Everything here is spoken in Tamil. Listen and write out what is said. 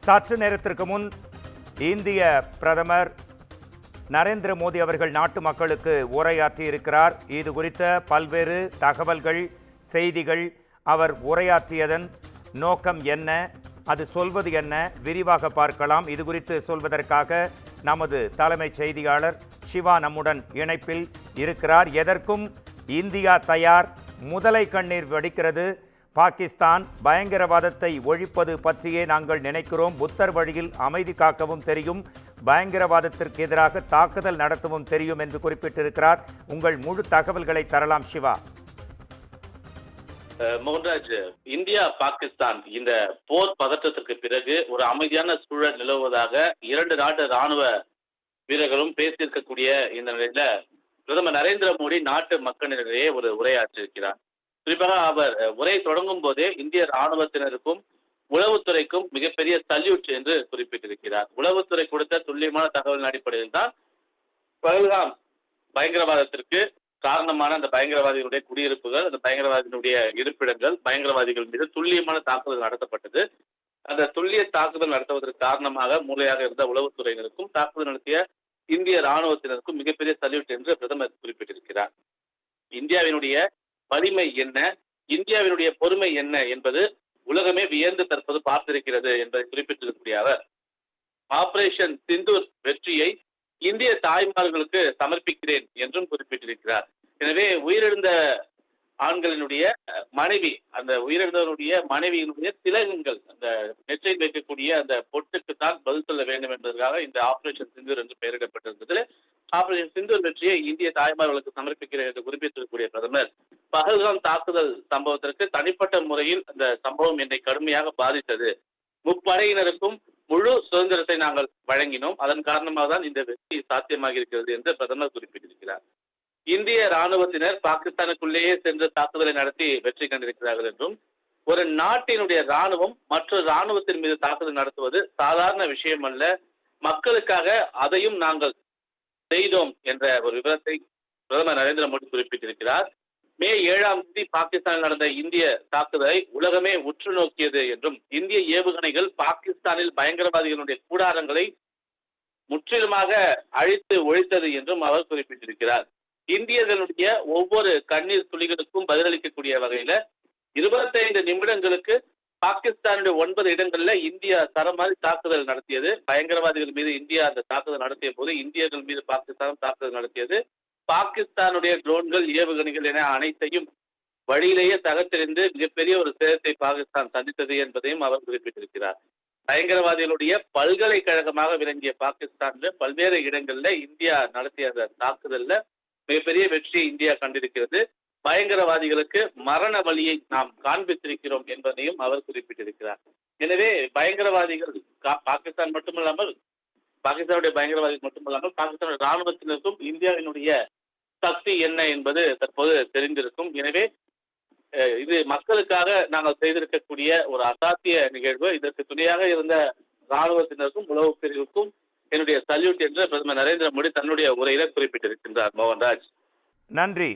சற்று நேரத்திற்கு முன் இந்திய பிரதமர் நரேந்திர மோடி அவர்கள் நாட்டு மக்களுக்கு உரையாற்றி இருக்கிறார். இது குறித்த பல்வேறு தகவல்கள், செய்திகள், அவர் உரையாற்றியதன் நோக்கம் என்ன, அது சொல்வது என்ன, விரிவாக பார்க்கலாம். இது குறித்து சொல்வதற்காக நமது தலைமைச் செய்தியாளர் சிவா நம்முடன் இணைப்பில் இருக்கிறார். எதற்கும் இந்தியா தயார், முதலை கண்ணீர் வடிக்கிறது. பாகிஸ்தான் பயங்கரவாதத்தை ஒழிப்பது பற்றியே நாங்கள் நினைக்கிறோம், புத்தர் வழியில் அமைதி காக்கவும் தெரியும், பயங்கரவாதத்திற்கு எதிராக தாக்குதல் நடத்தவும் தெரியும் என்று குறிப்பிட்டிருக்கிறார். உங்கள் முழு தகவல்களை தரலாம் சிவா. மோகன்ராஜ், இந்தியா பாகிஸ்தான் இந்த போர் பதற்றத்திற்கு பிறகு ஒரு அமைதியான சூழல் நிலவுவதாக இரண்டு நாட்டு ராணுவ வீரர்களும் பேசியிருக்கக்கூடிய இந்த நிலையில பிரதமர் நரேந்திர மோடி நாட்டு மக்களிடையே ஒரு உரையாற்றியிருக்கிறார். குறிப்பாக அவர் உரை தொடங்கும் போதே இந்திய ராணுவத்தினருக்கும் உளவுத்துறைக்கும் மிகப்பெரிய சல்யூட் என்று குறிப்பிட்டிருக்கிறார். உளவுத்துறை கொடுத்த துல்லியமான தகவலின் அடிப்படையில் தான் பஹல்காம் பயங்கரவாதத்திற்கு காரணமான அந்த பயங்கரவாதிகளுடைய குடியிருப்புகள், அந்த பயங்கரவாதிகளுடைய இருப்பிடங்கள், பயங்கரவாதிகள் மீது துல்லியமான தாக்குதல் நடத்தப்பட்டது. அந்த துல்லிய தாக்குதல் நடத்துவதற்கு காரணமாக மூளையாக இருந்த உளவுத்துறையினருக்கும் தாக்குதல் நடத்திய இந்திய ராணுவத்தினருக்கும் மிகப்பெரிய சல்யூட் என்று பிரதமர் குறிப்பிட்டிருக்கிறார். இந்தியாவினுடைய வலிமை என்ன, இந்தியாவினுடைய பொறுமை என்ன என்பது உலகமே வியந்து தற்போது பார்த்திருக்கிறது என்பதை குறிப்பிட்டிருக்கக்கூடிய அவர் ஆபரேஷன் சிந்தூர் வெற்றியை இந்திய தாய்மார்களுக்கு சமர்ப்பிக்கிறேன் என்றும் குறிப்பிட்டிருக்கிறார். எனவே உயிரிழந்த ஆண்களினுடைய மனைவி, அந்த உயிரிழந்தவருடைய மனைவியினுடைய திலகங்கள், அந்த நெற்றியில் வைக்கக்கூடிய அந்த பொட்டுக்கு தான் பதில் சொல்ல வேண்டும் என்பதற்காக இந்த ஆபரேஷன் சிந்தூர் என்று பெயரிடப்பட்டிருந்தது. ஆபரேஷன் சிந்தூர் வெற்றியை இந்திய தாய்மார்களுக்கு சமர்ப்பிக்கிறேன் என்று குறிப்பிட்டிருக்கக்கூடிய பிரதமர் பஹல்காம் தாக்குதல் சம்பவத்திற்கு தனிப்பட்ட முறையில் அந்த சம்பவம் என்னை கடுமையாக பாதித்தது. முப்படையினருக்கும் முழு சுதந்திரத்தை நாங்கள் வழங்கினோம், அதன் காரணமாக தான் இந்த வெற்றி சாத்தியமாக இருக்கிறது என்று பிரதமர் குறிப்பிட்டிருக்கிறார். இந்திய ராணுவத்தினர் பாகிஸ்தானுக்குள்ளேயே சென்று தாக்குதலை நடத்தி வெற்றி கண்டிருக்கிறார்கள் என்றும், ஒரு நாட்டினுடைய ராணுவம் மற்ற ராணுவத்தின் மீது தாக்குதல் நடத்துவது சாதாரண விஷயம் அல்ல, மக்களுக்காக அதையும் நாங்கள் செய்தோம் என்ற ஒரு விவரத்தை பிரதமர் நரேந்திர மோடி குறிப்பிட்டிருக்கிறார். மே 7ஆம் தேதி பாகிஸ்தானில் நடந்த இந்திய தாக்குதலை உலகமே உற்று நோக்கியது என்றும், இந்திய ஏவுகணைகள் பாகிஸ்தானில் பயங்கரவாதிகளுடைய கூடாரங்களை முற்றிலுமாக அழித்து ஒழித்தது என்றும் அவர் குறிப்பிட்டிருக்கிறார். இந்தியர்களுடைய ஒவ்வொரு கண்ணீர் துளிகளுக்கும் பதிலளிக்கக்கூடிய வகையில 25 நிமிடங்களுக்கு பாகிஸ்தானுடைய 9 இடங்கள்ல இந்தியா தரமாறி தாக்குதல் நடத்தியது. பயங்கரவாதிகள் மீது இந்தியா அந்த தாக்குதல் நடத்திய போது இந்தியர்கள் மீது பாகிஸ்தானும் தாக்குதல் நடத்தியது. பாகிஸ்தானுடைய ட்ரோன்கள், ஏவுகணைகள் என அனைத்தையும் வழியிலேயே தகர்த்தெறிந்து மிகப்பெரிய ஒரு சேதத்தை பாகிஸ்தான் சந்தித்தது என்பதையும் அவர் குறிப்பிட்டிருக்கிறார். பயங்கரவாதிகளுடைய பல்கலைக்கழகமாக விளங்கிய பாகிஸ்தான்ல பல்வேறு இடங்கள்ல இந்தியா நடத்திய அந்த தாக்குதல்ல மிகப்பெரிய வெற்றியை இந்தியா கண்டிருக்கிறது. பயங்கரவாதிகளுக்கு மரண வழியை நாம் காண்பித்திருக்கிறோம் என்பதையும் அவர் குறிப்பிட்டிருக்கிறார். எனவே பயங்கரவாதிகள் பாகிஸ்தான் மட்டுமல்லாமல், பாகிஸ்தானுடைய பயங்கரவாதிகள் மட்டுமல்லாமல் பாகிஸ்தானுடைய ராணுவத்தினருக்கும் இந்தியாவினுடைய சக்தி என்ன என்பது தற்போது தெரிந்திருக்கும். எனவே இது மக்களுக்காக நாங்கள் செய்திருக்கக்கூடிய ஒரு அசாத்திய நிகழ்வு. இதற்கு துணையாக இருந்த ராணுவத்தினருக்கும் உளவு பிரிவுக்கும் என்னுடைய சல்யூட் என்று பிரதமர் நரேந்திர மோடி தன்னுடைய உரையில குறிப்பிட்டிருக்கின்றார். மோகன்ராஜ், நன்றி.